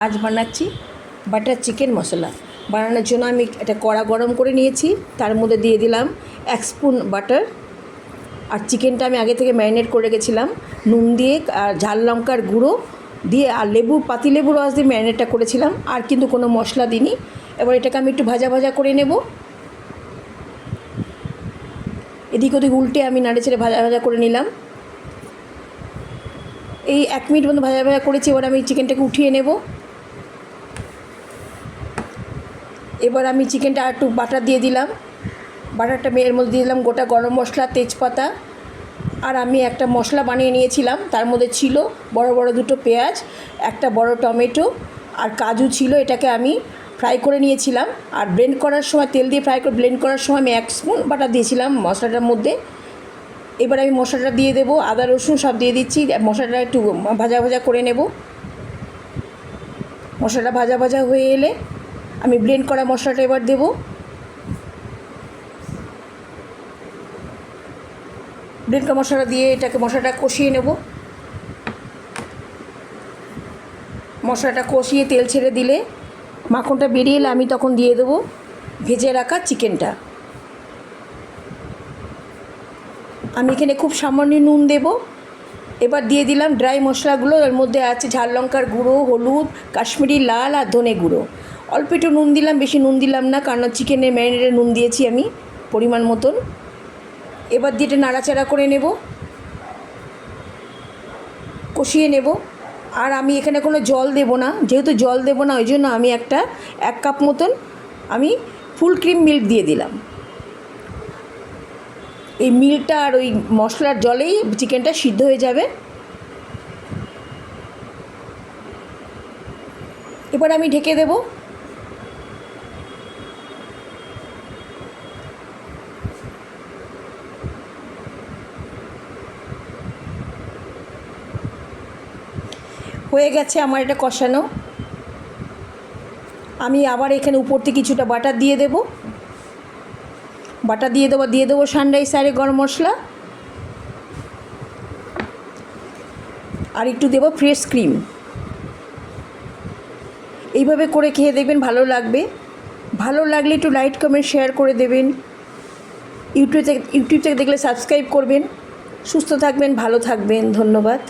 আজ বানাচ্ছি butter chicken মশলা। বানানোর জন্য আমি একটা কড়া গরম করে নিয়েছি, তার মধ্যে দিয়ে দিলাম 1 স্পুন বাটার। আর চিকেনটা আমি আগে থেকে ম্যারিনেট করে রেখেছিলাম নুন দিয়ে আর ঝাল লঙ্কার গুঁড়ো দিয়ে আর পাতিলেবুর রস দিয়ে ম্যারিনেটটা করেছিলাম, আর কিন্তু কোনো মশলা দিইনি। এবার এটাকে আমি একটু ভাজা ভাজা করে নেব। এদিক ওদিক উল্টে আমি নাড়েচেড়ে ভাজা ভাজা করে নিলাম। এই 1 মিনিট মতো ভাজা ভাজা করেছি। এবার আমি চিকেনটাকে উঠিয়ে নেব। এবার আমি চিকেনটা একটু বাটার দিয়ে দিলাম। বাটারটা এর মধ্যে দিয়ে দিলাম গোটা গরম মশলা, তেজপাতা। আর আমি একটা মশলা বানিয়ে নিয়েছিলাম, তার মধ্যে ছিল বড় বড় 2টো পেঁয়াজ, একটা বড় টমেটো আর কাজু ছিল। এটাকে আমি ফ্রাই করে নিয়েছিলাম। আর ব্লেন্ড করার সময় তেল দিয়ে ব্লেন্ড করার সময় আমি 1 স্পুন বাটার দিয়েছিলাম মশলাটার মধ্যে। এবার আমি মশলাটা দিয়ে দেবো, আদা রসুন সব দিয়ে দিচ্ছি। মশলাটা একটু ভাজা ভাজা করে নেব। মশলাটা ভাজা ভাজা হয়ে এলে আমি ব্লেন্ড করা মশলাটা এবার দেব। ব্লেন্ড করা মশলা দিয়ে মশলাটা কষিয়ে নেব। মশলাটা কষিয়ে তেল ছেড়ে দিলে মাখনটা বেরিয়ে এলে আমি তখন দিয়ে দেবো ভেজে রাখা চিকেনটা। আমি এখানে খুব সামান্য নুন দেব। এবার দিয়ে দিলাম ড্রাই মশলাগুলো। এর মধ্যে আছে ঝাল লঙ্কার গুঁড়ো, হলুদ, কাশ্মীরি লাল আর ধনে গুঁড়ো। অল্প একটু নুন দিলাম, বেশি নুন দিলাম না, কারণ চিকেনে ম্যারিনেটে নুন দিয়েছি আমি পরিমাণ মতন। এবার দিয়ে এটা নাড়াচাড়া করে নেব, কষিয়ে নেব। আর আমি এখানে কোনো জল দেব না, যেহেতু জল দেব না ওই জন্য আমি 1 কাপ মতন আমি ফুল ক্রিম মিল্ক দিয়ে দিলাম। এই মিল্কটা আর ওই মশলার জলেই চিকেনটা সিদ্ধ হয়ে যাবে। এবার আমি ঢেকে দেব। হয়ে গেছে আমার এটা কষানো। আমি আবার এখানে উপর থেকে কিছুটা বাটার দিয়ে দেব। দিয়ে দেবো সানরাইজারের গরম মশলা, আর একটু দেবো ফ্রেশ ক্রিম। এইভাবে করে খেয়ে দেখবেন, ভালো লাগবে। ভালো লাগলে একটু লাইক কমেন্ট শেয়ার করে দেবেন। ইউটিউব থেকে দেখলে সাবস্ক্রাইব করবেন। সুস্থ থাকবেন, ভালো থাকবেন। ধন্যবাদ।